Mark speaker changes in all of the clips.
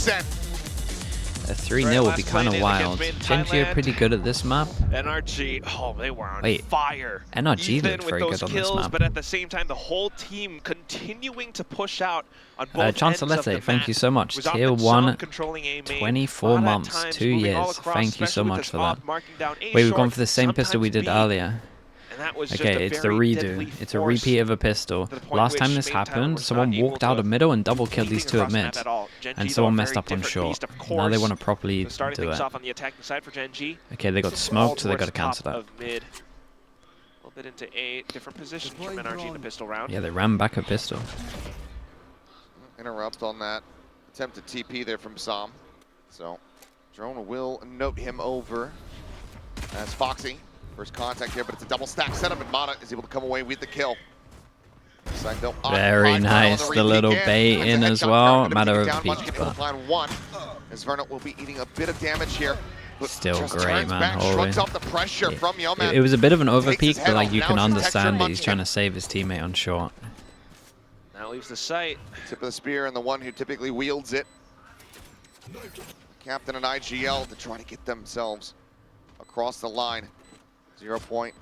Speaker 1: Ascent.
Speaker 2: A 3-0 would be kind of wild. Gen.G are pretty good at this map.
Speaker 3: NRG, oh, they were on fire.
Speaker 2: NRG looked very good on this map.
Speaker 3: But at the same time, the whole team continuing to push out on both
Speaker 2: Chancellor,
Speaker 3: ends of the
Speaker 2: thank you so much. Tier 1, 24 months, 2 years. Thank you so much for that. Wait, we've gone for the same pistol we did earlier. Okay, it's the redo. It's a repeat of a pistol. Last time this happened, someone walked out of middle and double killed these two at mid. And someone messed up on short. Now they want to properly do it. Okay, they got smoked, so they got to cancel that.
Speaker 3: A little bit into a different position from NRG in the pistol round.
Speaker 2: Yeah, they ran back a pistol.
Speaker 1: Interrupt on that attempted TP there from Som. So, Drone will note him over as Foxy. First contact here, but it's a double stack setup, and Mata is able to come away with the kill.
Speaker 2: Very nice, the little bait in as well. Matter of peak, but
Speaker 1: as Vernal will be eating a bit of damage here.
Speaker 2: Still great, man. Holy.
Speaker 1: Yeah.
Speaker 2: It was a bit of an overpeak, but like you can understand that he's trying to save his teammate on short.
Speaker 3: Now leaves the site.
Speaker 1: Tip of the spear and the one who typically wields it. Captain and IGL to try to get themselves across the line. 0 point.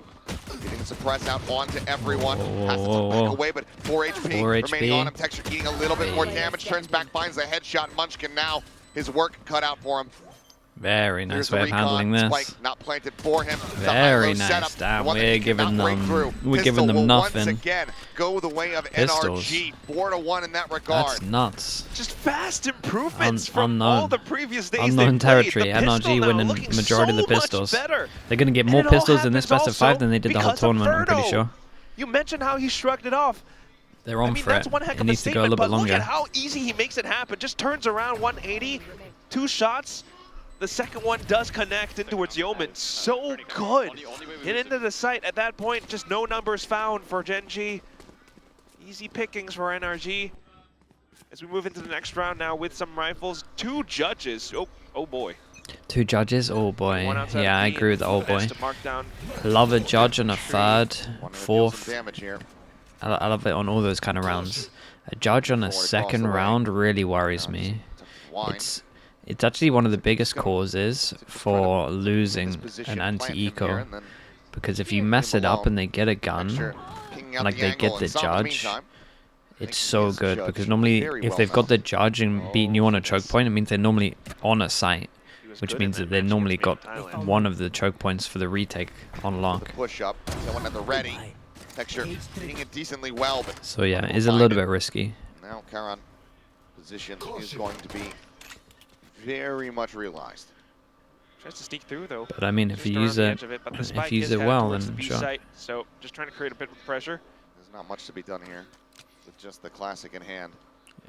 Speaker 1: Getting the suppress out onto everyone. Has to back away, but 4 HP remaining on him. Texture eating a little bit more damage. Turns back, finds the headshot. Munchkin now. His work cut out for him.
Speaker 2: Very nice way of handling this.
Speaker 1: Spike not planted for him.
Speaker 2: Very nice. Damn, we're giving them nothing.
Speaker 1: Once again, go the way of
Speaker 2: Pistols.
Speaker 1: NRG. 4-1 in that regard.
Speaker 2: That's nuts.
Speaker 3: Just fast improvements from all the previous days.
Speaker 2: Unknown territory. NRG winning majority of the pistols. They're gonna get more pistols in this best of 5 than they did the whole tournament. I'm pretty sure.
Speaker 3: You mentioned how he shrugged it off.
Speaker 2: They're on for it. It needs to go a little bit longer.
Speaker 3: Look at how easy he makes it happen. Just turns around 180, 2 shots. The second one does connect in towards Yeoman. So good. Get into the site at that point. Just no numbers found for Gen.G. Easy pickings for NRG. As we move into the next round now with some rifles. 2 judges. Oh boy.
Speaker 2: 2 judges? Oh boy. Yeah, I agree with the old boy. Love a judge on a 3rd, 4th. I love it on all those kind of rounds. A judge on a 2nd round really worries me. It's actually one of the biggest causes for losing an anti-eco, because if you mess it up and they get a gun, like they get the judge, it's so good, because normally if they've got the judge and beaten you on a choke point, it means they're normally on a site, which means that they normally got one of the choke points for the retake on lock.
Speaker 1: Push up, someone at the ready. Texture hitting it decently well, but
Speaker 2: so yeah, it is a little bit risky.
Speaker 1: Now Karan position is going to be very much realized.
Speaker 3: Tries to sneak through though.
Speaker 2: But I mean, if you use it, well, then sure.
Speaker 3: So just trying to create a bit of pressure.
Speaker 1: There's not much to be done here with just the classic in hand.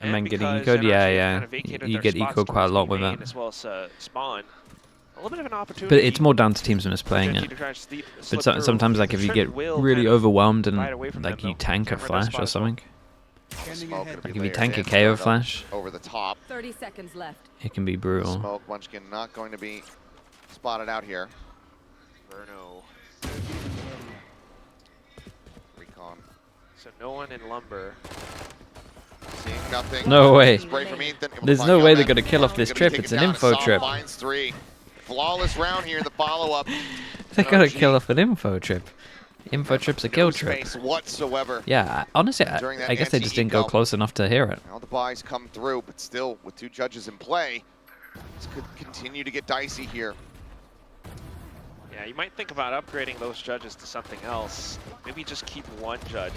Speaker 2: And then getting ecoed, yeah. You get ecoed quite a lot with that.
Speaker 3: As well as spawn. A little bit of an opportunity.
Speaker 2: But it's more down to teams when it's playing it. But sometimes, like, if you get really overwhelmed and like you tank a flash or something. Like if you tank a KO flash,
Speaker 1: over the top.
Speaker 4: 30 seconds left.
Speaker 2: It can be brutal.
Speaker 1: Smoke, Munchkin not going to be spotted out here.
Speaker 3: Verno.
Speaker 1: Recon.
Speaker 3: So no one in lumber.
Speaker 1: Seeing nothing.
Speaker 2: No way.
Speaker 1: Spray from Ethan.
Speaker 2: There's no way they're gonna kill off this trip. It's an info trip.
Speaker 1: Finds 3. Flawless round here in the follow-up.
Speaker 2: They're gonna kill off an info trip. Info trip's a kill trip.
Speaker 1: Whatsoever.
Speaker 2: Yeah, honestly, I guess they just didn't go close enough to hear it.
Speaker 1: Now the buys come through, but still, with 2 judges in play, this could continue to get dicey here.
Speaker 3: Yeah, you might think about upgrading those judges to something else. Maybe just keep 1 judge.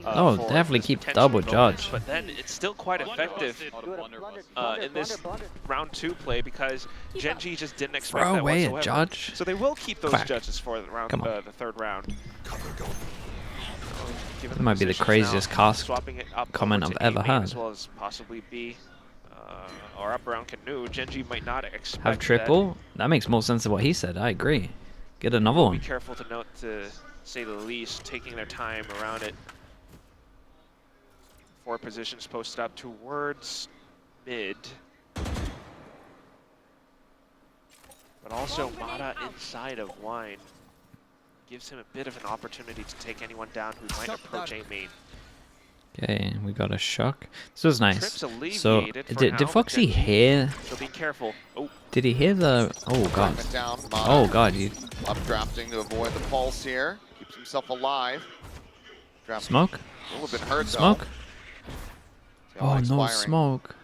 Speaker 2: Oh, definitely keep double judge.
Speaker 3: But then it's still quite effective in this round 2 play, because Gen.G just didn't expect that
Speaker 2: away
Speaker 3: whatsoever.
Speaker 2: A judge.
Speaker 3: So they will keep those judges for the round, the 3rd round.
Speaker 2: That might be the craziest cast comment I've ever heard.
Speaker 3: As well as possibly B, or up around Canoe. Gen.G might not expect
Speaker 2: have triple. That makes more sense than what he said. I agree. Get another one.
Speaker 3: Be careful to note, to say the least, taking their time around it. 4 positions posted up towards mid. But also Mata inside of Wine gives him a bit of an opportunity to take anyone down who might approach A main.
Speaker 2: Okay, we got a shock. This was nice.
Speaker 3: Trips
Speaker 2: So,
Speaker 3: alleviated for
Speaker 2: did
Speaker 3: now,
Speaker 2: Foxy
Speaker 3: Gen.G,
Speaker 2: hear?
Speaker 3: so be careful. Oh,
Speaker 2: Did he hear the? Oh god.
Speaker 1: Down,
Speaker 2: Oh god, you
Speaker 1: updrafting to avoid the pulse here. Keeps himself alive.
Speaker 2: smoke?
Speaker 1: A little bit hurt
Speaker 2: Smoke?
Speaker 1: though.
Speaker 2: Oh no smoke.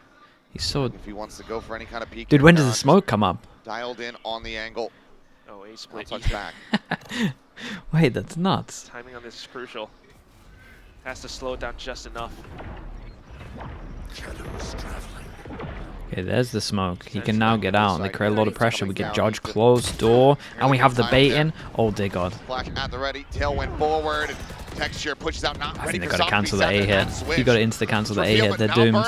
Speaker 2: He's so.
Speaker 1: If he wants to go for any kind of peek.
Speaker 2: Dude, when does the smoke come up?
Speaker 1: Dialed in on the angle.
Speaker 3: oh, a split.
Speaker 1: Touch back.
Speaker 2: Wait, that's nuts.
Speaker 3: Timing on this is crucial. Has to slow it down just enough.
Speaker 2: Okay, there's the smoke. He can now get out. They create a lot of pressure. We get Judge closed door, and we have the bait in. Oh dear god.
Speaker 1: Flash at the ready. Tailwind forward. Texture pushes out. Not
Speaker 2: I
Speaker 1: ready
Speaker 2: think
Speaker 1: for
Speaker 2: they gotta cancel the A hit. You gotta insta cancel the A hit. They're doomed.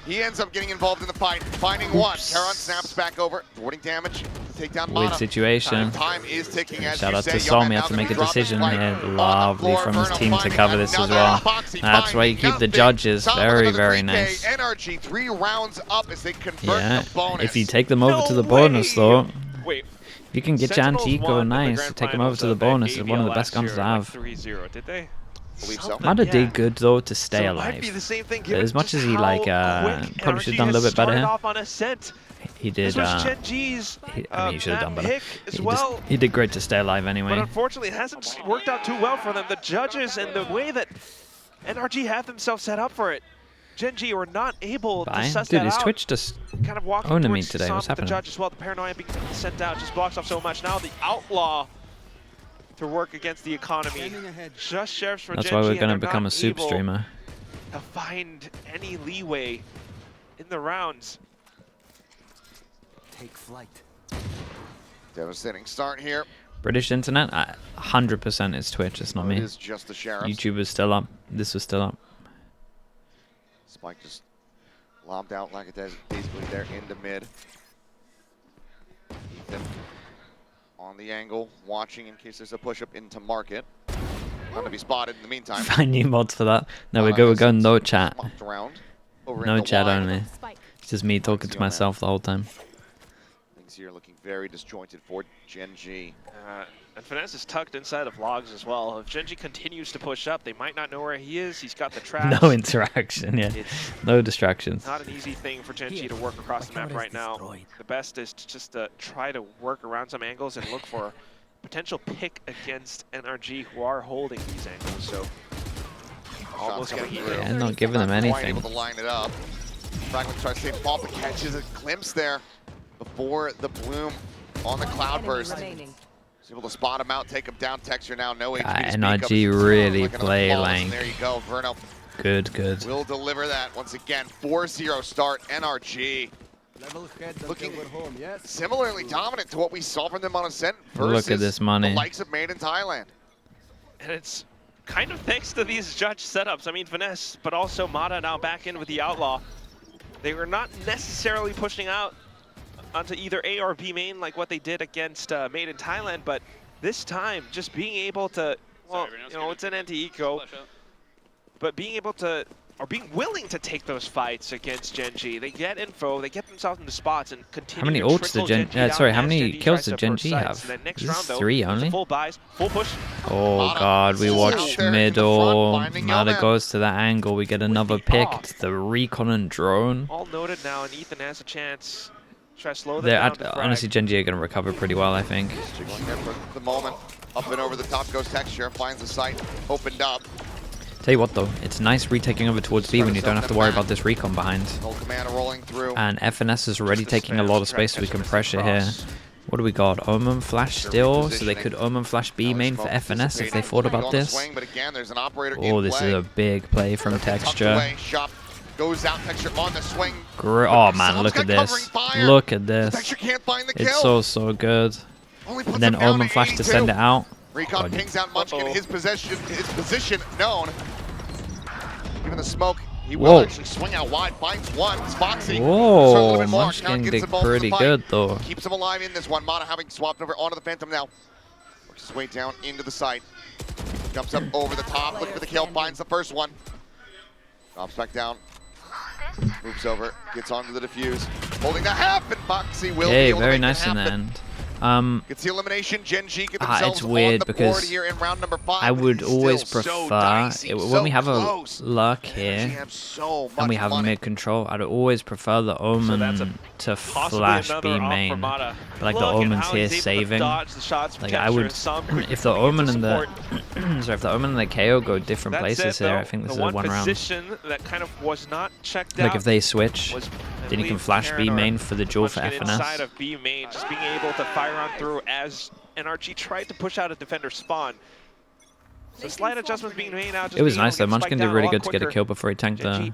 Speaker 1: He ends up getting involved in the fight, finding one. Karon snaps back over, avoiding damage, take down
Speaker 2: Weird
Speaker 1: Mana.
Speaker 2: situation.
Speaker 1: Time is ticking as
Speaker 2: Shout
Speaker 1: you
Speaker 2: out
Speaker 1: say.
Speaker 2: to Som, he
Speaker 1: Yeoman
Speaker 2: had to
Speaker 1: now
Speaker 2: make a
Speaker 1: gonna be
Speaker 2: decision
Speaker 1: dropping
Speaker 2: here.
Speaker 1: right on the
Speaker 2: Lovely
Speaker 1: floor.
Speaker 2: from his
Speaker 1: Verno
Speaker 2: team to
Speaker 1: finding
Speaker 2: cover this as
Speaker 1: another
Speaker 2: well.
Speaker 1: boxy
Speaker 2: That's why you
Speaker 1: finding
Speaker 2: keep the
Speaker 1: nothing.
Speaker 2: judges.
Speaker 1: Tom with
Speaker 2: Very,
Speaker 1: another
Speaker 2: very
Speaker 1: 3K.
Speaker 2: nice.
Speaker 1: NRG 3 rounds up as they convert
Speaker 2: Yeah,
Speaker 1: the bonus.
Speaker 2: if you take them over to the
Speaker 3: No
Speaker 2: bonus
Speaker 3: way!
Speaker 2: though,
Speaker 3: Wait,
Speaker 2: you can get
Speaker 3: Sentinels
Speaker 2: Gen.G go
Speaker 3: won in the
Speaker 2: nice.
Speaker 3: grand
Speaker 2: Take them over
Speaker 3: finals
Speaker 2: to the
Speaker 3: of
Speaker 2: bonus. It's one of the
Speaker 3: ABL
Speaker 2: best guns
Speaker 3: last
Speaker 2: to
Speaker 3: year,
Speaker 2: have.
Speaker 3: like 3-0, did they?
Speaker 1: Believe so.
Speaker 3: Something,
Speaker 2: Mada
Speaker 3: yeah.
Speaker 2: did good though to stay
Speaker 3: So it
Speaker 2: alive.
Speaker 3: might be the same thing,
Speaker 2: But as much
Speaker 3: given
Speaker 2: as he
Speaker 3: just
Speaker 2: like
Speaker 3: how quick
Speaker 2: probably should have done a
Speaker 3: NRG
Speaker 2: little bit better
Speaker 3: has started
Speaker 2: here.
Speaker 3: off on Ascent.
Speaker 2: He did.
Speaker 3: This was Gen.G's
Speaker 2: I mean, he should have done better.
Speaker 3: Hick as well.
Speaker 2: He did great to stay alive
Speaker 3: But
Speaker 2: anyway.
Speaker 3: unfortunately, it hasn't worked out too well for them. The judges and the way that NRG have themselves set up for it. Gen.G were not able to suss
Speaker 2: Dude,
Speaker 3: that
Speaker 2: is
Speaker 3: out.
Speaker 2: Twitch just
Speaker 3: Kind of walking
Speaker 2: owning me
Speaker 3: towards
Speaker 2: today?
Speaker 3: Som
Speaker 2: What's
Speaker 3: with
Speaker 2: happening?
Speaker 3: The judge as well. The paranoia being sent out just blocks off so much. Now the outlaw to work against the economy. Just sheriffs for
Speaker 2: That's
Speaker 3: Gen.G,
Speaker 2: why we're
Speaker 3: and
Speaker 2: gonna
Speaker 3: they're
Speaker 2: become
Speaker 3: not
Speaker 2: a SOOP
Speaker 3: able
Speaker 2: streamer.
Speaker 3: to find any leeway in the rounds.
Speaker 4: Take flight.
Speaker 1: Devastating start here.
Speaker 2: British internet, 100% is Twitch. It's not me.
Speaker 1: It is just the sheriff.
Speaker 2: YouTube is still up. This was still up.
Speaker 1: Spike just lobbed out like it does, basically there into mid. Ethan on the angle, watching in case there's a push up into market. Not to be spotted in the meantime.
Speaker 2: Find new mods for that. No, we're going no chat. No chat only. It's just me talking to myself the whole time.
Speaker 1: Things here looking very disjointed for Gen.G.
Speaker 3: And Finesse is tucked inside of logs as well. If Gen.G continues to push up, they might not know where he is. He's got the traps.
Speaker 2: No interaction, yeah.
Speaker 3: It's
Speaker 2: no distractions.
Speaker 3: not an easy thing for Gen.G to work across the map right now. The best is to just try to work around some angles and look for potential pick against NRG, who are holding these angles. So almost getting eaten.
Speaker 2: Yeah, not giving them anything.
Speaker 1: Able to line it up. Fragment tries to save ball, but catches a glimpse there before the bloom on the cloudburst. He's able to spot him out, take him down. Texture now, no HP to speak of.
Speaker 2: NRG really
Speaker 1: Looking at the
Speaker 2: play
Speaker 1: balls,
Speaker 2: like.
Speaker 1: and there you go, Verno
Speaker 2: Good.
Speaker 1: will deliver that once again. 4-0 start, NRG. Looking similarly dominant to what we saw from them on Ascent versus
Speaker 2: Look at this money.
Speaker 1: the likes of Made in Thailand.
Speaker 3: And it's kind of thanks to these judge setups. I mean, Finesse, but also Mada now back in with the Outlaw. They were not necessarily pushing out onto either A or B main like what they did against Made in Thailand, but this time just being able to, well, you know, it's an anti-eco, but being able to, or being willing to take those fights against Gen.G. They get info, they get themselves into spots and continue.
Speaker 2: How many
Speaker 3: to
Speaker 2: ults did
Speaker 3: trickle
Speaker 2: Gen? Sorry, how
Speaker 3: down as
Speaker 2: many
Speaker 3: Gen.G
Speaker 2: kills
Speaker 3: tries
Speaker 2: did
Speaker 3: to
Speaker 2: Gen.G
Speaker 3: approach
Speaker 2: have?
Speaker 3: sites. And then next
Speaker 2: Is
Speaker 3: round,
Speaker 2: this
Speaker 3: though,
Speaker 2: 3
Speaker 3: it's a
Speaker 2: only?
Speaker 3: full buys, full push.
Speaker 2: Oh god, we watch
Speaker 1: there in the
Speaker 2: middle.
Speaker 1: front, finding
Speaker 2: Mada
Speaker 1: Yeoman.
Speaker 2: goes to that angle. We get another
Speaker 3: the
Speaker 2: pick.
Speaker 3: off.
Speaker 2: It's the recon and drone.
Speaker 3: All noted now, and Ethan has a chance. Try to slow them
Speaker 2: They're
Speaker 3: down to frag.
Speaker 2: honestly, Gen.G are going to recover pretty well, I think.
Speaker 1: Going there for the moment. Up and over the top goes Texture, finds the site, opened up.
Speaker 2: Tell you what though, it's nice retaking over towards B when you don't have to worry about this recon behind.
Speaker 1: Old commander rolling through.
Speaker 2: And FNS is already
Speaker 3: Just the
Speaker 2: taking a
Speaker 3: spam
Speaker 2: lot
Speaker 3: to
Speaker 2: of
Speaker 3: try to
Speaker 2: space, so we
Speaker 3: catch
Speaker 2: can
Speaker 3: him as he
Speaker 2: pressure here.
Speaker 3: cross.
Speaker 2: What do we got? Omen Flash
Speaker 1: They're
Speaker 2: still, so they
Speaker 1: repositioning.
Speaker 2: could Omen Flash B main for
Speaker 1: Smoke
Speaker 2: FNS if they
Speaker 1: dissipating.
Speaker 2: thought about
Speaker 1: On the
Speaker 2: this.
Speaker 1: swing, but again, there's an operator
Speaker 2: Oh,
Speaker 1: in
Speaker 2: this
Speaker 1: play.
Speaker 2: is a big play from
Speaker 1: Tucked
Speaker 2: Texture.
Speaker 1: away, Shop goes out, Texture on the swing.
Speaker 2: Oh man,
Speaker 1: Som's
Speaker 2: look at
Speaker 1: got
Speaker 2: this.
Speaker 1: covering fire.
Speaker 2: Look at this.
Speaker 1: Texture can't find the kill.
Speaker 2: It's so good.
Speaker 1: Only puts
Speaker 2: And then
Speaker 1: him down
Speaker 2: Omen
Speaker 1: to
Speaker 2: Flash to
Speaker 1: 82.
Speaker 2: send it out.
Speaker 1: Recon
Speaker 2: God.
Speaker 1: pings out Munchkin,
Speaker 3: Uh-oh.
Speaker 1: his position known. Given the smoke, he
Speaker 2: Whoa.
Speaker 1: will actually swing out wide, finds one. It's Foxy.
Speaker 2: Whoa,
Speaker 1: Starts a little bit more.
Speaker 2: Munchkin
Speaker 1: Count gets
Speaker 2: did
Speaker 1: involved in the
Speaker 2: pretty
Speaker 1: fight.
Speaker 2: good though.
Speaker 1: Keeps him alive in this one. Mata having swapped over onto the Phantom now. Works his way down into the site. Jumps up over the top, looking for the kill, finds the first one. Drops back down. Moves over, gets onto the defuse. Holding the half, and Foxy will be
Speaker 2: Hey,
Speaker 1: able to
Speaker 2: very
Speaker 1: make
Speaker 2: nice
Speaker 1: it
Speaker 2: in the
Speaker 1: happen.
Speaker 2: end.
Speaker 1: Gets the elimination. Gen.G get themselves
Speaker 2: it's weird
Speaker 1: on the
Speaker 2: because
Speaker 1: board here in round number 5.
Speaker 2: I would always
Speaker 1: so
Speaker 2: prefer
Speaker 1: dicey,
Speaker 2: when we have
Speaker 1: close.
Speaker 2: a Lurk
Speaker 1: NRG
Speaker 2: here
Speaker 1: have so
Speaker 2: and we
Speaker 1: much
Speaker 2: have
Speaker 1: money.
Speaker 2: mid control. I'd always prefer the Omen to flash B main. But, like the Omen's here saving. Like I would, if the Omen and the sorry, if the Omen and the KO go different places here, I think this is a 1 round.
Speaker 3: That kind of was not checked
Speaker 2: Like
Speaker 3: out
Speaker 2: if they switch, then you can flash B main for the duel for FNS.
Speaker 3: inside of B main, just being able to fire on through as NRG tried to push out a defender spawn. So slight adjustments being made now.
Speaker 2: It was nice though. Munchkin did really good to get a kill before he tanked the.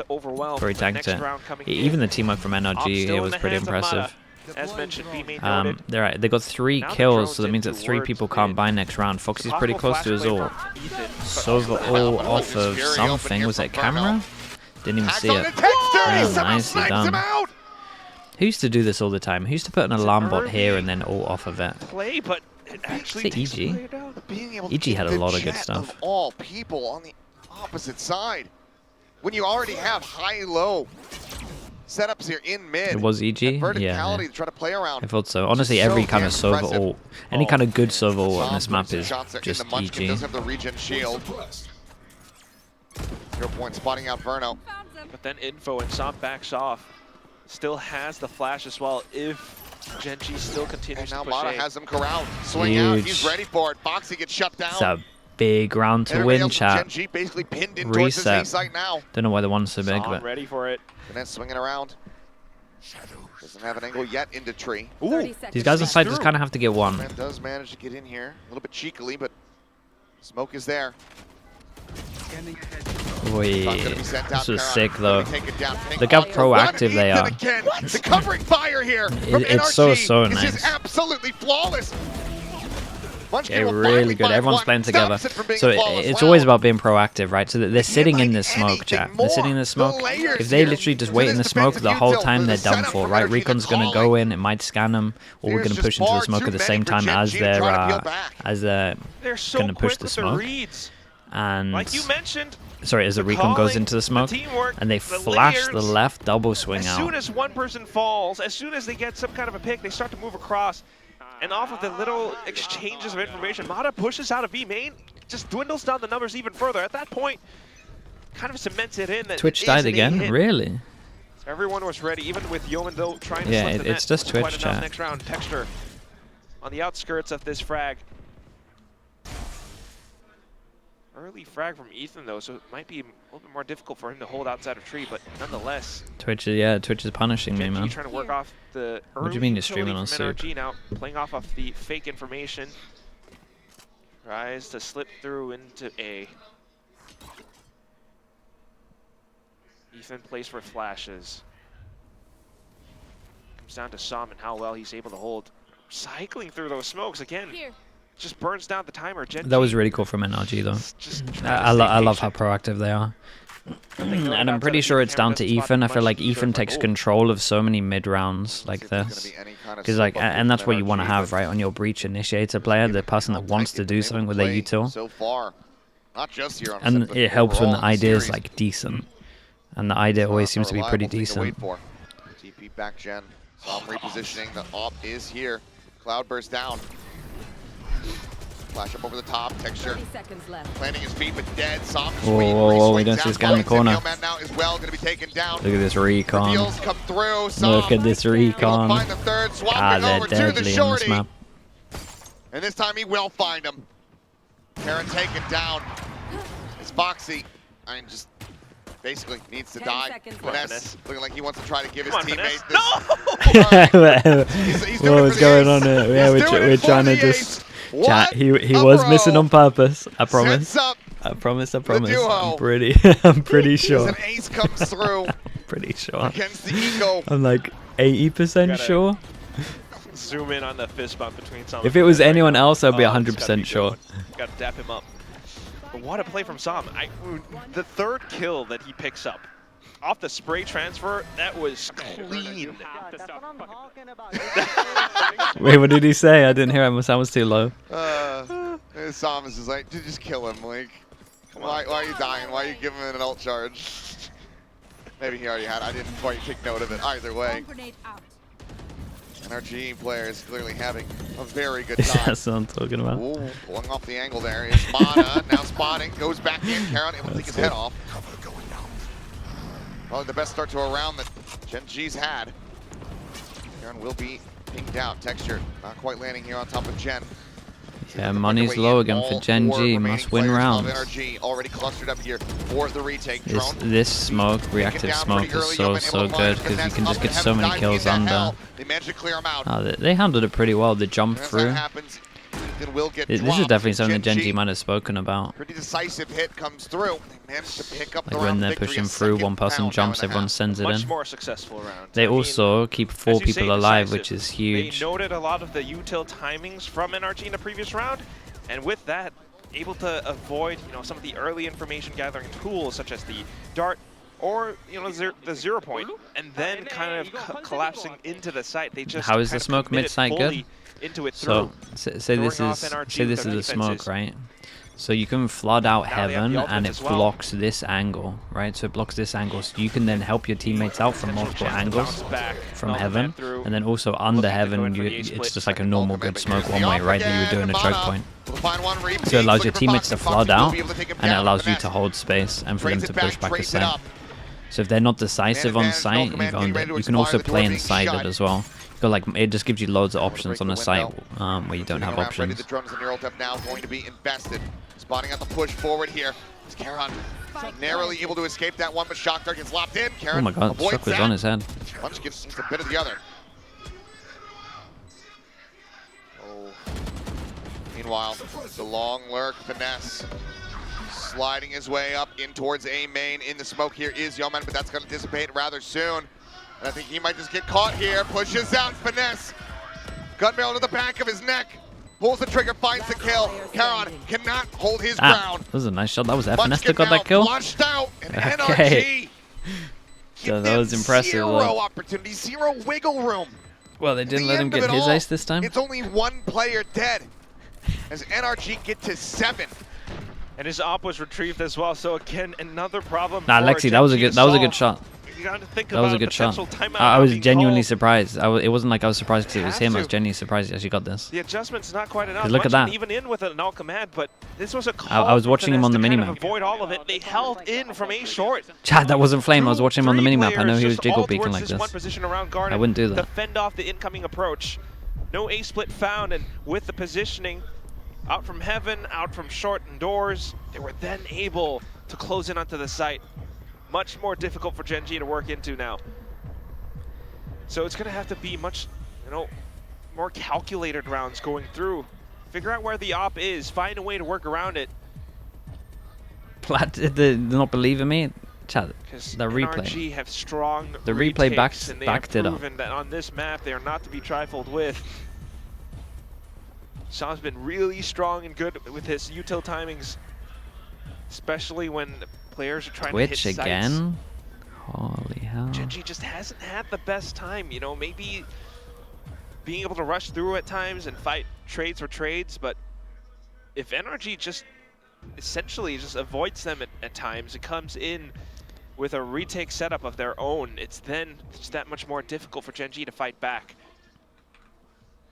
Speaker 3: Before he tanked it.
Speaker 2: Even the teamwork from NRG here was pretty impressive.
Speaker 3: As mentioned, B main
Speaker 2: they got 3 kills, so that means that 3 people can't buy next round. Foxy's pretty close to his ult. Sova all off of something. Was that camera? Didn't even see it. Oh, nicely done. Who used to do this all the time? Who used to put an alarm bot here and then ult off of it?
Speaker 3: But it actually
Speaker 2: EG? EG had a lot of good stuff.
Speaker 1: Of all people on the opposite side, when you already have high-low setups here in mid.
Speaker 2: It was EG? Yeah.
Speaker 1: To try to play around.
Speaker 2: I thought so. Honestly, every kind of Sova ult, any kind of good Sova ult on this map is just EG.
Speaker 1: Does have the regen shield. 0 point spotting out Verno.
Speaker 3: But then Info and Som backs off. Still has the flash as well if Gen.G still continues
Speaker 1: and
Speaker 3: to
Speaker 1: now
Speaker 3: push
Speaker 1: Mata has him corralled. Swing out, he's ready for it. Foxy gets shut down.
Speaker 2: It's a big round to win, chat.
Speaker 1: Gen.G basically pinned in towards his A site now.
Speaker 2: Don't know why the one's so big, but
Speaker 3: ready for it.
Speaker 1: And then swinging around. Doesn't have an angle yet into tree.
Speaker 2: Ooh. These guys on side just kind of have to get one.
Speaker 1: Man does manage to get in here a little bit cheekily, but smoke is there.
Speaker 2: Wait, this was sick though. Look how proactive they are.
Speaker 1: The covering fire here from
Speaker 2: it's
Speaker 1: NRG
Speaker 2: so
Speaker 1: is
Speaker 2: nice.
Speaker 1: just absolutely flawless.
Speaker 2: Yeah, really good. Everyone's playing together. So it's always about being proactive, right? So they're sitting in this smoke, chat. They're sitting in the smoke. If they literally just wait in the smoke the whole time, they're done for, right? Recon's gonna go in, it might scan them, or we're gonna push into the smoke at the same time as they're gonna push the smoke. And
Speaker 3: like you mentioned,
Speaker 2: sorry, as the recon goes into the smoke, and they flash the left double swing out.
Speaker 3: As soon as one person falls, as soon as they get some kind of a pick, they start to move across. And off of the little exchanges of information, Mata pushes out of B main, just dwindles down the numbers even further. At that point, kind of cements it in that
Speaker 2: Twitch died again? Really?
Speaker 3: So everyone was ready, even with Yeoman though trying to
Speaker 2: slip
Speaker 3: the net.
Speaker 2: It's just Twitch, chat.
Speaker 3: Next round, Texture on the outskirts of this frag. Early frag from Ethan though, so it might be a little bit more difficult for him to hold outside of tree, but nonetheless.
Speaker 2: Twitch is punishing me, man.
Speaker 3: Trying to work off the
Speaker 2: what do you mean you're streaming on SOOP?
Speaker 3: NRG now, playing off of the fake information. Tries to slip through into A. Ethan plays for flashes. Comes down to Som and how well he's able to hold. Cycling through those smokes again. Just burns down the timer. Gen.G.
Speaker 2: That was really cool from NRG though. I love how proactive they are. And I'm pretty sure it's down to Ethan. I feel like Ethan takes control of so many mid rounds like this. Because and that's what you want to have, right? On your breach initiator player, the person that wants to do something with their util. And it helps when the idea is like decent. And the idea always seems to be pretty decent.
Speaker 1: TP back Gen. Som repositioning. The op is here. Cloudburst down. Flash up over the top, Texture planting his feet, but dead. Som
Speaker 2: whoa, we don't see this guy in the corner.
Speaker 1: Now is well going to be taken down.
Speaker 2: Look at this recon.
Speaker 1: Come through.
Speaker 2: Look at this recon.
Speaker 1: Find the third,
Speaker 2: They're deadly on this map.
Speaker 1: And this time he will find him. Terran taken down. It's Foxy. I mean, just basically needs to die. Finesse looking like he wants to try to give his teammate this.
Speaker 2: What's going on here? Yeah, we're trying to just... Chat, he was missing on purpose. I promise. I promise. I'm pretty sure.
Speaker 1: An ace comes through.
Speaker 2: Pretty sure.
Speaker 1: Against the ego.
Speaker 2: I'm like 80% sure.
Speaker 3: Zoom in on the fist bump between Som.
Speaker 2: If it was anyone else, I'd be 100% sure.
Speaker 3: Gotta dap him up. But what a play from Som. The third kill that he picks up off the spray transfer, that was clean.
Speaker 2: Wait, what did he say? I didn't hear him. My sound was too low.
Speaker 1: Som is just like, just kill him. Like, why are you dying? Why are you giving him an ult charge? Maybe he already had. I didn't quite take note of it. Either way. NRG player is clearly having a very good time.
Speaker 2: That's what I'm talking about.
Speaker 1: Ooh, pulling off the angle there is Mana, now spotting, goes back in, Karon able to take his head off. Probably the best start to a round that Gen.G's had. Karon will be pinged out, Texture not quite landing here on top of Gen.
Speaker 2: Yeah, money's low again for Gen.G, must win rounds.
Speaker 1: NRG already clustered up here for the retake drone.
Speaker 2: This smoke, reactive smoke, is so good because you can just get so many kills under.
Speaker 1: They managed to clear him out.
Speaker 2: They handled it pretty well, the jump through.
Speaker 1: Will get
Speaker 2: this is definitely something that Gen.G might have spoken about.
Speaker 1: Pretty decisive hit comes through. They managed to pick up the
Speaker 2: like when they're pushing through, one person jumps, everyone sends it in.
Speaker 3: Much more successful round.
Speaker 2: They also keep 4 people alive, which is huge.
Speaker 3: They noted a lot of the util timings from NRG in the previous round, and with that, able to avoid some of the early information gathering tools such as the dart or the 0 point, and then kind of collapsing into the site. They just
Speaker 2: how is the smoke mid site good?
Speaker 3: Into it
Speaker 2: so say this is the smoke, right? So you can flood out heaven and it blocks this angle, right? So it blocks this angle, so you can then help your teammates out from multiple angles from heaven, and then also under heaven it's just like a normal good smoke one way, right? That you were doing a choke point. So it allows your teammates to flood out, and it allows you to hold space and for them to push back Ascent. So if they're not decisive on site, you've owned it. You can also play inside it as well. Like it just gives you loads of options on the site where you don't have options.
Speaker 1: The drones in Neural now going to be invested. Spotting out the push forward here. Is Karon narrowly able to escape that one, but Shock Dart gets locked in. Karon
Speaker 2: oh my god, Shock was on his head.
Speaker 1: Punch gives a bit of the other. Oh. Meanwhile, the long lurk finesse. Sliding his way up in towards A main. In the smoke here is Yeoman, but that's going to dissipate rather soon. And I think he might just get caught here. Pushes out finesse. Gun barrel to the back of his neck. Pulls the trigger, finds the kill. Karon cannot hold his ground.
Speaker 2: That was a nice shot. That was FNS that got that kill.
Speaker 1: Flushed out, and
Speaker 2: okay.
Speaker 1: NRG
Speaker 2: So that was impressive.
Speaker 1: Zero opportunity, zero wiggle room.
Speaker 2: Well, they didn't let him get his ace this time.
Speaker 1: It's only one player dead as NRG get to 7.
Speaker 3: And his op was retrieved as well. So again, another problem.
Speaker 2: Nah, Lexi, that was a good shot. That was a good shot. I was genuinely surprised. It wasn't like I was surprised because it was him. I was genuinely surprised he actually got this.
Speaker 3: The adjustment's not quite enough.
Speaker 2: Look at that.
Speaker 3: Even in with an null command, but this was a call.
Speaker 2: I was watching him on the minimap.
Speaker 3: Avoid all of it. They held in from A short.
Speaker 2: Chad, that wasn't Flame. I was watching him on the minimap. I know he was jiggle beaking like this. I wouldn't do that.
Speaker 3: To fend off the incoming approach. No A split found, and with the positioning out from heaven, out from short and doors, they were then able to close in onto the site. Much more difficult for Gen.G to work into now. So it's going to have to be much, more calculated rounds going through. Figure out where the op is, find a way to work around it.
Speaker 2: They're not believing me? Chat, the replay.
Speaker 3: NRG have strong
Speaker 2: the replay backed it up.
Speaker 3: That on this map they are not to be trifled with. Sean's been really strong and good with his util timings, especially when players are trying to hit sites.
Speaker 2: Again? Holy hell.
Speaker 3: Gen.G just hasn't had the best time, maybe being able to rush through at times and fight trades for trades, but if NRG just essentially just avoids them at times, it comes in with a retake setup of their own, it's then just that much more difficult for Gen.G to fight back.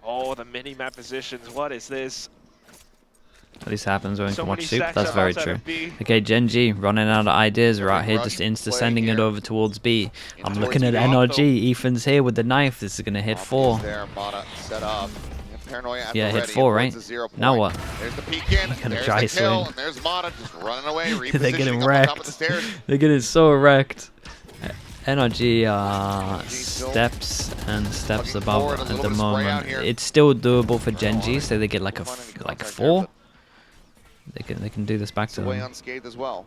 Speaker 3: Oh, the mini-map positions, what is this?
Speaker 2: This happens when you can watch SOOP, that's very true. Okay, Gen.G running out of ideas. We're out here just insta-sending it over towards B. I'm looking at NRG. Ethan's here with the knife. This is going to hit 4. Yeah, hit 4, right? Now what?
Speaker 1: There's the peek in,
Speaker 2: there's the kill,
Speaker 1: and there's Mata just running away,
Speaker 2: they're getting wrecked.
Speaker 1: They're
Speaker 2: getting so wrecked. NRG steps and steps above at the moment. It's still doable for Gen.G, so they get like a 4. They can do this back to them.
Speaker 1: Unscathed as well.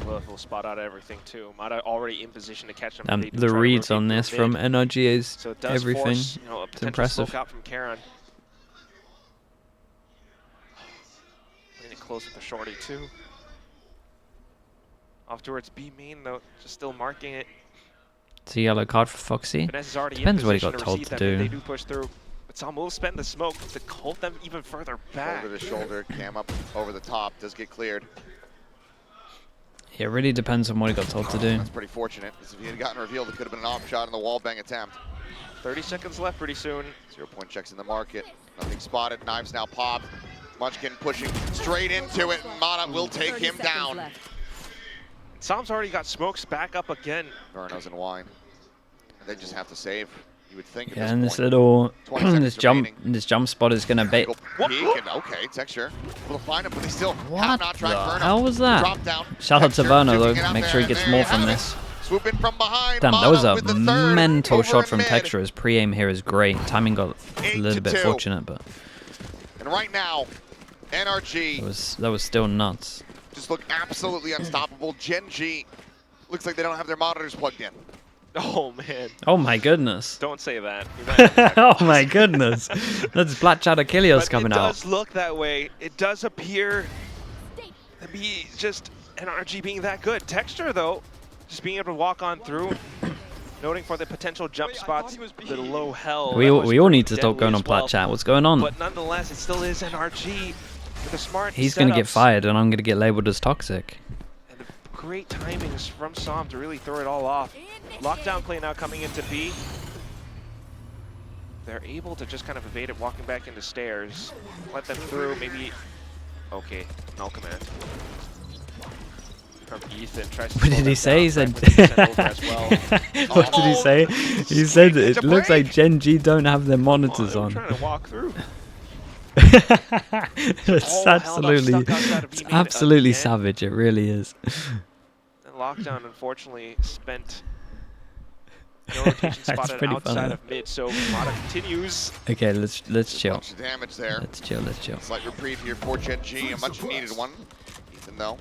Speaker 3: Will spot out everything too. Mata already in position to catch them.
Speaker 2: The reads on this from NRG is everything.
Speaker 3: Force,
Speaker 2: it's impressive.
Speaker 3: Out from Karon. Getting close with the shorty too. Off towards B main though, just still marking it.
Speaker 2: It's a yellow card for Foxy. Depends what he got told to do.
Speaker 3: They do push through. But Sam will spend the smoke to hold them even further back.
Speaker 1: Shoulder to shoulder, cam up over the top, does get cleared.
Speaker 2: Yeah, it really depends on what he got told to do.
Speaker 1: That's pretty fortunate, because if he had gotten revealed, it could have been an off shot in the wall bang attempt.
Speaker 3: 30 seconds left pretty soon.
Speaker 1: 0 point checks in the market. Nothing spotted. Knives now popped. Munchkin pushing straight into it. Mata will take him down.
Speaker 3: Som's already got smokes back up again.
Speaker 1: Verno's in wine. They just have to save. You would think.
Speaker 2: Yeah, and this little this jump spot is gonna bait.
Speaker 1: Okay, Texture will find him, but they still have not tracked Verno.
Speaker 2: How was that?
Speaker 1: Drop down.
Speaker 2: Shout out to Verno though. Make sure he gets more from this.
Speaker 1: Swoop in from behind.
Speaker 2: Damn, that was a mental shot from Texture. His pre-aim here is great. Timing got a little bit fortunate, but.
Speaker 1: And right now, NRG.
Speaker 2: That was still nuts.
Speaker 1: Just look absolutely unstoppable. Gen.G looks like they don't have their monitors plugged in.
Speaker 3: Oh man.
Speaker 2: Oh my goodness.
Speaker 3: Don't say that.
Speaker 2: Oh my goodness. That's Black Shadow Achilles coming out.
Speaker 3: It does look that way. It does appear to be just NRG being that good. Texture though, just being able to walk on through. Noting for the potential jump spots, the low hell.
Speaker 2: We all need to stop going on Plat Chat. What's going on?
Speaker 3: But nonetheless, it still is NRG with a smart
Speaker 2: He's going to get fired and I'm going to get labeled as toxic.
Speaker 3: And the great timings from Som to really throw it all off. Lockdown play now coming into B. They're able to just kind of evade it, walking back into stairs. Let them through, maybe... Okay, null command. From Ethan tries to
Speaker 2: what did he say? He said... What did he say? He said it looks like Gen.G don't have their monitors on.
Speaker 3: Trying to walk through.
Speaker 2: It's absolutely savage. It really is.
Speaker 3: And Lockdown unfortunately spent no rotation spotted outside of mid, so Mata continues.
Speaker 2: Okay, let's chill.
Speaker 1: Bunch of damage there.
Speaker 2: Let's chill.
Speaker 1: Slight reprieve here for Gen.G, a much needed one. Ethan though.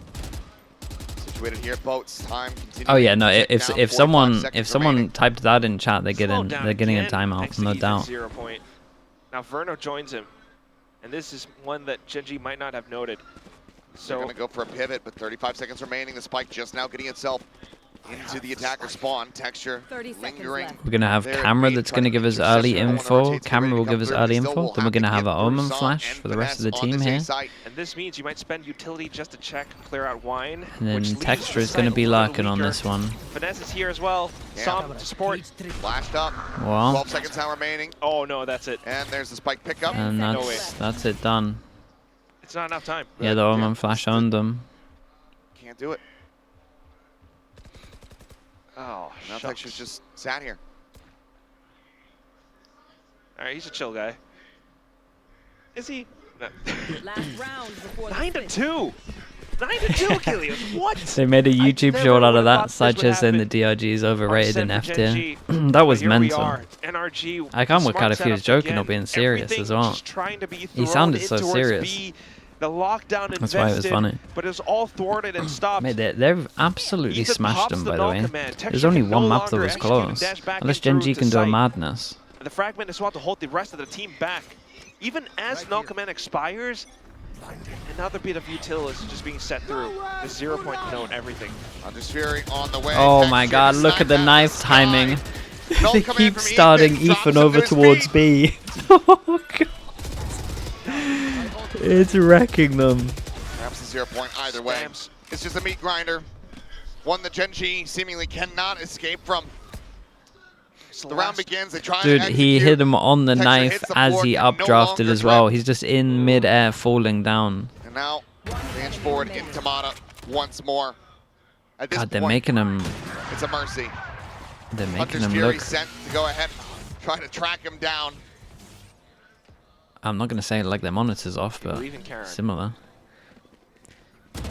Speaker 1: Situated here, boats. Time continuing.
Speaker 2: Oh yeah, no. If someone typed that in chat, they're getting a timeout, no doubt.
Speaker 3: 0 point. Now Verno joins him, and this is one that Gen.G might not have noted. So
Speaker 1: they're gonna go for a pivot, but 35 seconds remaining. The spike just now getting itself into the attacker spawn. Texture lingering.
Speaker 2: We're gonna have Camera that's gonna give us early info. Camera will give us early info. Then we're gonna have our Omen flash for the rest of the team here.
Speaker 3: And this means you might spend utility just to check, clear out wine.
Speaker 2: And then Texture is gonna be lurking on this one.
Speaker 3: Finesse is here as well. Som to support.
Speaker 1: Flashed up.
Speaker 2: Well.
Speaker 1: 12 seconds now remaining.
Speaker 3: Oh no, that's it.
Speaker 1: And there's the spike pickup.
Speaker 2: And that's it done.
Speaker 3: It's not enough time.
Speaker 2: Yeah, the Omen flash owned them.
Speaker 1: Can't do it.
Speaker 3: Oh,
Speaker 1: now Texture's just sat here.
Speaker 3: All right, he's a chill guy. Is he? No.
Speaker 4: Last round before
Speaker 3: 9-2. 9-2, Achilles. What?
Speaker 2: They made a YouTube short out of that, such as saying the DRG is overrated in F tier. That was mental.
Speaker 3: NRG,
Speaker 2: I can't work out if he was joking or being serious as well. He sounded so serious.
Speaker 3: The lockdown invested,
Speaker 2: that's why it was funny.
Speaker 3: But it was all thwarted and stopped.
Speaker 2: Mate, they've absolutely smashed them, by the way. There's only one map that was close. Unless Gen.G can do a madness.
Speaker 3: The fragment is what to hold the rest of the team back. Even as null command expires, another bit of util is just being set through. The 0 point note, everything.
Speaker 1: Undersphere on the way.
Speaker 2: Oh my god, look at the knife timing. They keep starting Ethan over towards B. Oh god. It's wrecking them.
Speaker 1: Perhaps a 0 point either way. It's just a meat grinder. One that Gen.G seemingly cannot escape from. The round begins, they try
Speaker 2: Dude,
Speaker 1: to
Speaker 2: he hit him on the knife as he updrafted as well. He's just in mid-air falling down.
Speaker 1: And now, they inch forward into Mata once more. At this
Speaker 2: God, they're
Speaker 1: point,
Speaker 2: making him...
Speaker 1: It's a mercy.
Speaker 2: They're making him
Speaker 1: Fury
Speaker 2: look...
Speaker 1: sent to go ahead and try to track him down.
Speaker 2: I'm not going to say like their monitor's off, but similar.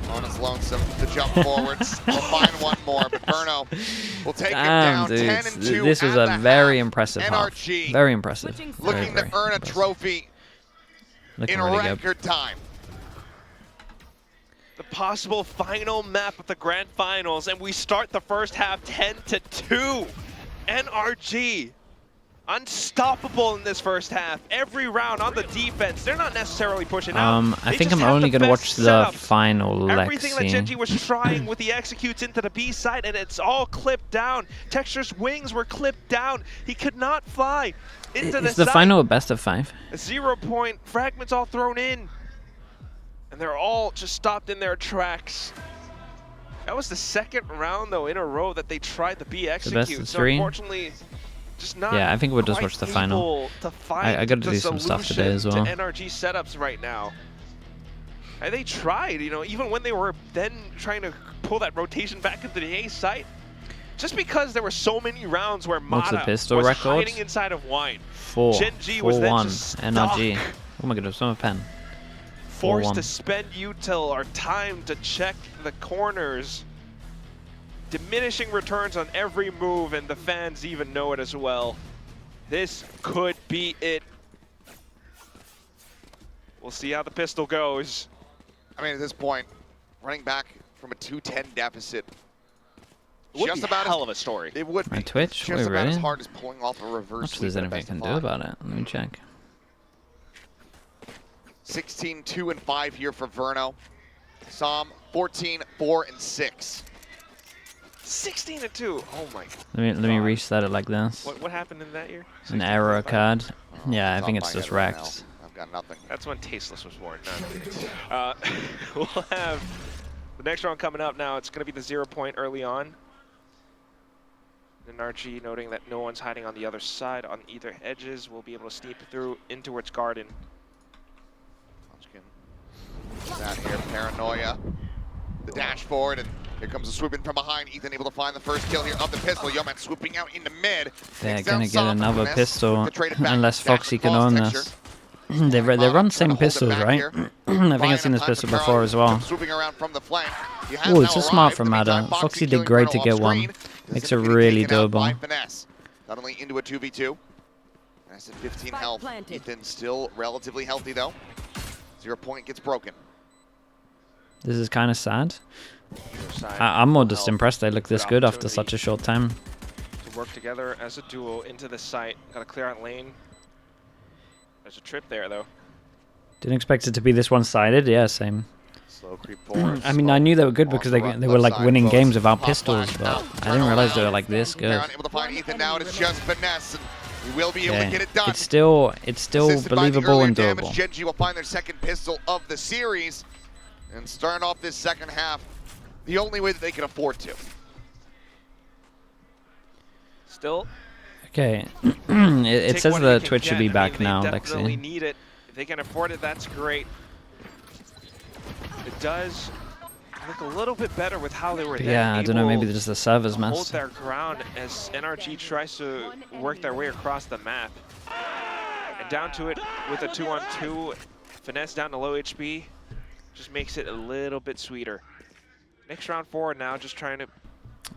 Speaker 1: On his lonesome to jump forwards. We'll find one more, but Verno will take him down.
Speaker 2: Dude,
Speaker 1: 10-2
Speaker 2: this was a very impressive half.
Speaker 1: NRG
Speaker 2: Very impressive.
Speaker 1: Looking to earn a trophy in record time.
Speaker 3: The possible final map of the grand finals, and we start the first half 10-2. NRG. Unstoppable in this first half. Every round on the defense, they're not necessarily pushing out.
Speaker 2: I think I'm only gonna watch the final
Speaker 3: Everything that Gen.G was trying with the executes into the B side, and it's all clipped down. Texture's wings were clipped down. He could not fly into
Speaker 2: Is the final a best of 5?
Speaker 3: A 0 point, fragments all thrown in, and they're all just stopped in their tracks. That was the second round, though, in a row that they tried the B execute.
Speaker 2: best of
Speaker 3: so
Speaker 2: three?
Speaker 3: Unfortunately, just not.
Speaker 2: Yeah, I think we'll just watch the final. I got to do some stuff today as well.
Speaker 3: To NRG setups right now. And they tried, you know, even when they were then trying to pull that rotation back into the A site, just because there were so many rounds where Mata was hiding inside of Wine. Gen.G was then just stuck.
Speaker 2: NRG. Oh my goodness, I'm a pen.
Speaker 3: Forced to spend util or time to check the corners. Diminishing returns on every move, and the fans even know it as well. This could be it. We'll see how the pistol goes.
Speaker 1: I mean, at this point, running back from a 2-10 deficit.
Speaker 3: Would be a hell of a story.
Speaker 1: It would be.
Speaker 2: My Twitch?
Speaker 1: Just about as hard as pulling off a reverse
Speaker 2: Not sure there's anything I can do about it. Let me check.
Speaker 1: 16-2-5 here for Verno. Psalm 14-4-6.
Speaker 3: 16-2. Oh my.
Speaker 2: Let me reset it like this.
Speaker 3: What happened in that year?
Speaker 2: An error card.
Speaker 1: Oh,
Speaker 2: Yeah, I think it's just wrecked.
Speaker 1: Right, I've got nothing.
Speaker 3: That's when Tasteless was born. We'll have the next round coming up now. It's going to be the 0 point early on. NRG noting that no one's hiding on the other side on either edges. We'll be able to sneak through in towards Garden.
Speaker 1: That here, Paranoia. The dash forward, and here comes a swoop in from behind. Ethan able to find the first kill here of the pistol. Yeoman swooping out into mid.
Speaker 2: They're gonna get another pistol unless Foxy can own this. they run same pistols, right? I think I've seen this pistol before as well. Oh, it's just smart from Mata. Foxy did great to get one. Makes it really doable.
Speaker 1: Suddenly into a 2v2. That's at 15 health. Ethan still relatively healthy though. 0 point gets broken.
Speaker 2: This is kind of sad. I'm more just impressed they look this good after such a short time.
Speaker 3: To work together as a duo into the site. Got to clear out lane. There's a trip there though.
Speaker 2: Didn't expect it to be this one-sided. Yeah, same.
Speaker 1: Slow creep forward.
Speaker 2: I mean, I knew they were good because they were like winning games without pistols, but I didn't realize they were like this good.
Speaker 1: Able to find Ethan now, and it's just finesse. He will be able to get it done.
Speaker 2: It's still believable and doable.
Speaker 1: Gen.G will find their second pistol of the series, and starting off this second half, the only way that they can afford to.
Speaker 3: Still.
Speaker 2: Okay, it says the Twitch should be back now,
Speaker 3: They
Speaker 2: Lexi.
Speaker 3: definitely need it. If they can afford it, that's great. It does look a little bit better with how they were.
Speaker 2: Yeah, I don't know. Maybe just the servers
Speaker 3: hold
Speaker 2: mess.
Speaker 3: their ground as NRG tries to work their way across the map. And down to it with a 2-on-2. Finesse down to low HP. Just makes it a little bit sweeter. Next round forward now, just trying to.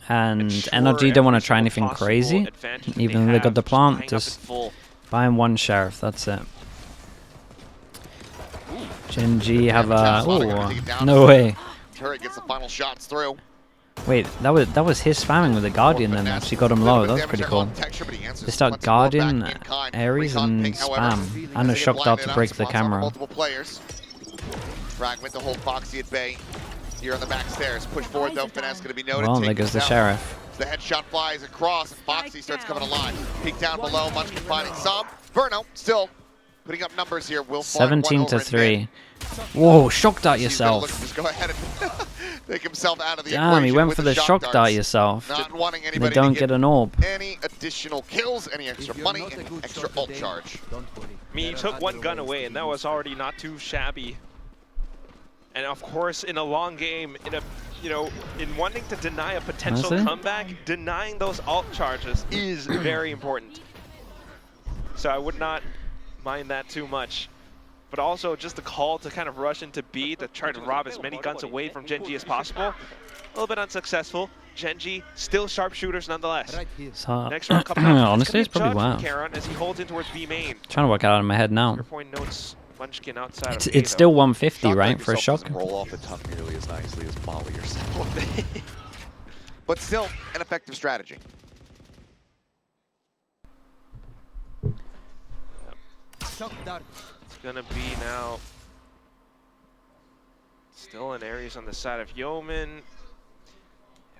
Speaker 2: And NRG don't want to try anything crazy. Even though they got the plant, just buying one sheriff. That's it. Gen.G have a. Oh, no way.
Speaker 1: Turret gets the final shots through.
Speaker 2: Wait, that was his spamming with the Guardian then actually got him low. That was pretty cool. They start Guardian, Ares, and spam. And a shock dart to break the camera.
Speaker 1: Fragment to hold Foxy at bay. Here on the back stairs. Push forward though, finesse going to be noted.
Speaker 2: Well, there goes the sheriff.
Speaker 1: The headshot flies across and Foxy starts coming alive. Peek down below, Munchkin finding some. Verno still putting up numbers here. Will
Speaker 2: 17-3. Whoa, shock dart yourself.
Speaker 1: Just go ahead and take himself out of the
Speaker 2: Damn, he went for the shock dart yourself.
Speaker 1: Not wanting anybody
Speaker 2: they don't get an orb.
Speaker 1: Any additional kills, any extra money, any extra ult charge.
Speaker 3: I mean, you took one gun away and that was already not too shabby. And of course, in a long game, in wanting to deny a potential comeback, denying those ult charges is very important. So I would not mind that too much. But also just the call to kind of rush into B to try to rob as many guns away from Gen.G as possible. A little bit unsuccessful. Gen.G still sharpshooters nonetheless.
Speaker 2: So,
Speaker 3: Next round coming up.
Speaker 2: honestly, it's probably wow.
Speaker 3: As he holds in towards B main.
Speaker 2: Trying to work it out in my head now.
Speaker 3: Notes Munchkin outside
Speaker 2: it's still 150, right, for a shock?
Speaker 5: Roll off the tongue nearly as nicely as Molly yourself.
Speaker 1: But still, an effective strategy.
Speaker 3: It's gonna be now still in areas on the side of Yeoman.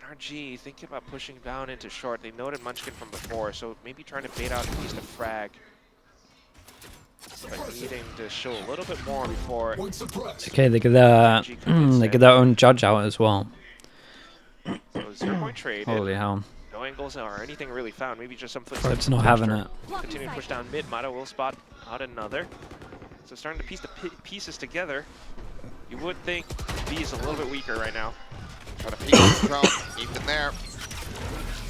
Speaker 3: NRG thinking about pushing down into short. They noted Munchkin from before, so maybe trying to bait out at least a frag. But needing to show a little bit more before.
Speaker 2: Okay, they get their own judge out as well.
Speaker 3: So 0 point trade.
Speaker 2: Holy hell.
Speaker 3: No angles or anything really found. Maybe just some footsteps.
Speaker 2: Fred's not having it.
Speaker 3: Continue to push down mid. Mata will spot out another. So starting to piece the pieces together. You would think B is a little bit weaker right now.
Speaker 1: Trying to peek on the drone. Ethan there.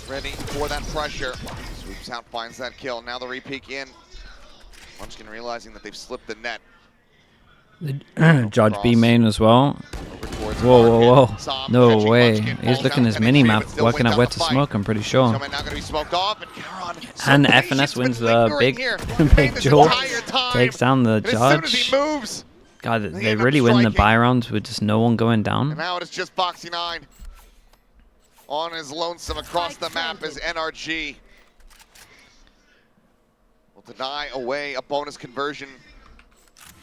Speaker 1: Ready for that pressure. Swoops out, finds that kill. Now the re-peek in. Munchkin realizing that they've slipped the net.
Speaker 2: The Judge B main as well. Whoa, whoa, whoa. No way. He's looking at his mini-map, working out where to smoke, I'm pretty sure. And FNS wins the big duel. Takes down the Judge. God, they really win the buy rounds with just no one going down.
Speaker 1: And now it is just Foxy9 on his lonesome across the map as NRG will deny away a bonus conversion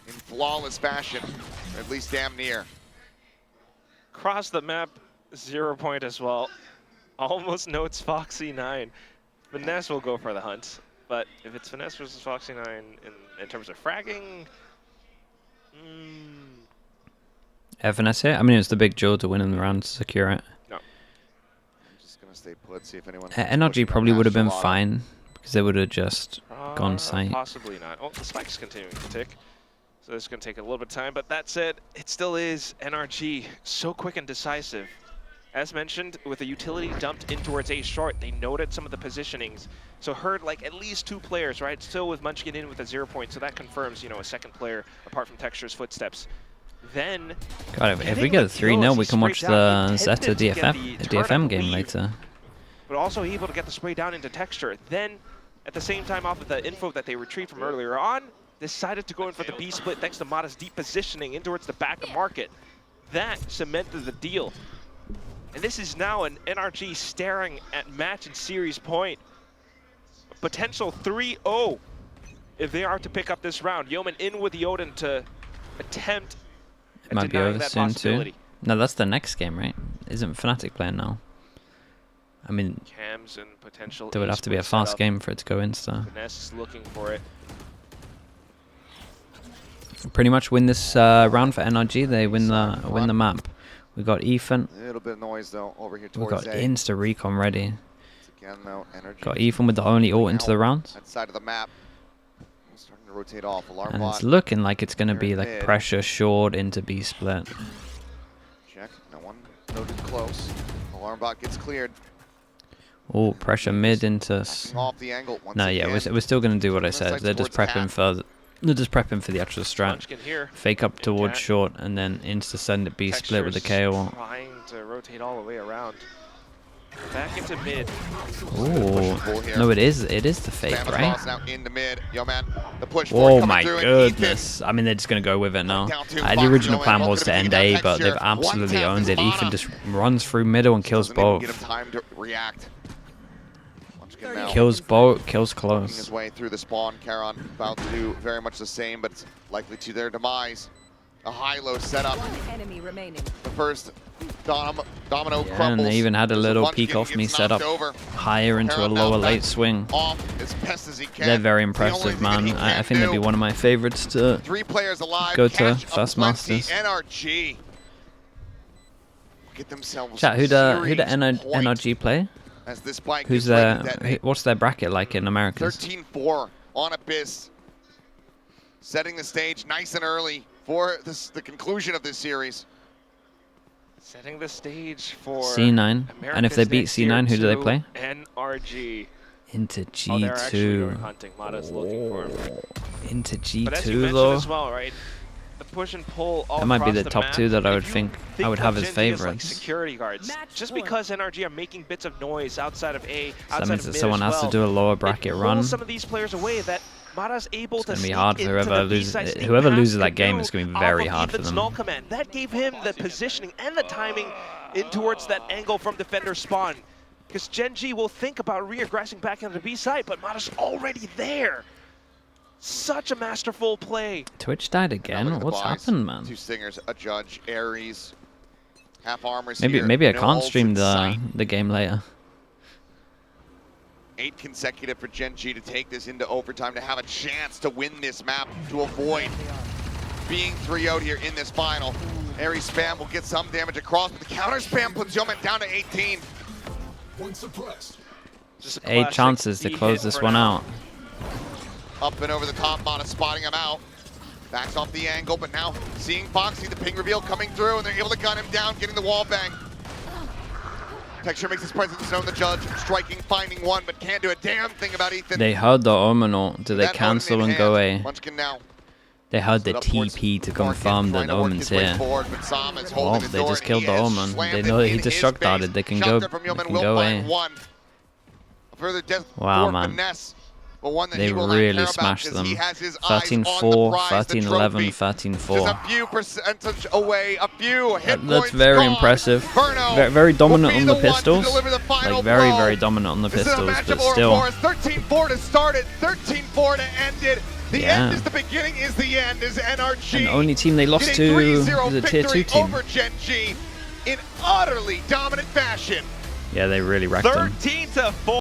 Speaker 1: in flawless fashion, or at least damn near.
Speaker 3: Across the map, 0 point as well. Almost notes Foxy9. Finesse will go for the hunt, but if it's Finesse versus Foxy9 in terms of fragging,
Speaker 2: FNS here? I mean, it's the big duel to win in the round to secure it.
Speaker 3: No.
Speaker 1: I'm just gonna stay put, see if anyone.
Speaker 2: NRG probably would have been fine because they would have just gone sight.
Speaker 3: Possibly not. Oh, the spike's continuing to tick. So this is going to take a little bit of time, but that said, it still is NRG, so quick and decisive. As mentioned, with the utility dumped in towards A short, they noted some of the positionings. So heard like at least 2 players, right? Still with Munchkin in with a 0 point, so that confirms, you know, a second player apart from Texture's footsteps. Then,
Speaker 2: God, if we get a 3-0, we can watch the Zeta DFM game later.
Speaker 3: But also able to get the spray down into Texture. Then, at the same time, off of the info that they retrieved from earlier on, decided to go in for the B split thanks to Mata's deep positioning in towards the back of market. That cemented the deal. And this is now an NRG staring at match and series point. A potential 3-0 if they are to pick up this round. Yeoman in with the Odin to attempt
Speaker 2: it might be over soon too. No, that's the next game, right? Isn't Fnatic playing now? I mean,
Speaker 3: Cams and potential
Speaker 2: there would have to be a fast game for it to go insta.
Speaker 3: Finesse is looking for it.
Speaker 2: Pretty much win this round for NRG. They win the map. We got Ethan.
Speaker 1: A little bit of noise though over here
Speaker 2: We
Speaker 1: towards
Speaker 2: got
Speaker 1: A.
Speaker 2: insta recon ready.
Speaker 1: Again though, NRG
Speaker 2: Got Ethan with the only ult into the round.
Speaker 1: that side of the map. Starting to rotate off. Alarm
Speaker 2: And
Speaker 1: bot.
Speaker 2: it's looking like it's gonna be like pressure short into B split.
Speaker 1: Check. No one noted close. Alarm bot gets cleared.
Speaker 2: Oh, pressure mid into.
Speaker 1: Off the angle once
Speaker 2: No, yeah, we're still gonna do what I said. They're just prepping for. They're just prepping for the actual strat. Fake up towards short and then insta send it B split with the KO.
Speaker 3: Trying to rotate all the way around. Back into mid.
Speaker 2: Oh, no, it is the fake, right?
Speaker 1: Now into mid. Yo, man, the push
Speaker 2: oh my goodness! I mean, they're just gonna go with it now. The original plan was to end A, but they've absolutely owned it. Ethan just runs through middle and kills both.
Speaker 1: Get him time to react.
Speaker 2: Kills both, kills close.
Speaker 1: His way through the spawn. Charon about to do very much the same, but it's likely to their demise. A high-low setup. The first domino crumbles.
Speaker 2: And they even had a little peek off me set up higher into a lower late swing. They're very impressive, man. I think they'd be one of my favorites to go to First Masters.
Speaker 1: NRG. Get themselves
Speaker 2: Chat, who the NRG play?
Speaker 1: As this bike
Speaker 2: Who's what's their bracket like in Americas?
Speaker 1: 13-4 on Abyss. Setting the stage nice and early for the conclusion of this series.
Speaker 3: Setting the stage for
Speaker 2: C9. And if they beat C9, who do they play?
Speaker 3: NRG.
Speaker 2: Into G2.
Speaker 3: Oh, they're actually going hunting. Mata's looking for him.
Speaker 2: Into G2
Speaker 3: but as you mentioned
Speaker 2: though.
Speaker 3: As well, right? The push and pull all
Speaker 2: that might be the
Speaker 3: the
Speaker 2: top
Speaker 3: map.
Speaker 2: 2 that I would think I would have as favorites.
Speaker 3: Like security guards. Just because NRG are making bits of noise outside of A, outside
Speaker 2: that means
Speaker 3: of
Speaker 2: that someone has to do a lower bracket run.
Speaker 3: Some of these players away that Mata's able
Speaker 2: it's
Speaker 3: to
Speaker 2: going to be hard for whoever loses that game. It's going to be very hard for them.
Speaker 3: Command. That gave him the positioning and the timing in towards that angle from defender spawn. Because Gen.G will think about re-aggressing back into the B side, but Mata's already there. Such a masterful play.
Speaker 2: Twitch died again? What's happened, man?
Speaker 1: 2 stingers, a judge, Ares, half armors
Speaker 2: maybe I can't stream the game later.
Speaker 1: 8 consecutive for Gen.G to take this into overtime, to have a chance to win this map, to avoid being 3-0'd here in this final. Airy spam will get some damage across, but the counter spam puts Yeoman down to 18.
Speaker 3: Just
Speaker 2: 8 chances to close this one out.
Speaker 1: Up and over the top, Mana spotting him out. Backs off the angle, but now seeing Foxy, the ping reveal coming through, and they're able to gun him down, getting the wall bang. Texture makes his presence known, the Judge, striking, finding one, but can't do a damn thing about Ethan.
Speaker 2: They heard the Omen ult. Do they cancel and go away?
Speaker 1: Munchkin now.
Speaker 2: They heard the TP to confirm that Omen's here. Oh, they just killed the Omen. They know he just shock darted. They can go away. Wow, man. They really smashed them. 13-4, 13-11, 13-4.
Speaker 1: A few percentage away, a few hit
Speaker 2: That's very impressive. Very dominant on the pistols. Like very dominant on the pistols, but still.
Speaker 1: 13-4 to start it, 13-4 to end it. The end is the beginning, is the end, is NRG.
Speaker 2: And the only team they lost to is a tier 2 team.
Speaker 1: Over Gen.G in utterly dominant fashion.
Speaker 2: Yeah, they really wrecked them.
Speaker 3: 13-4.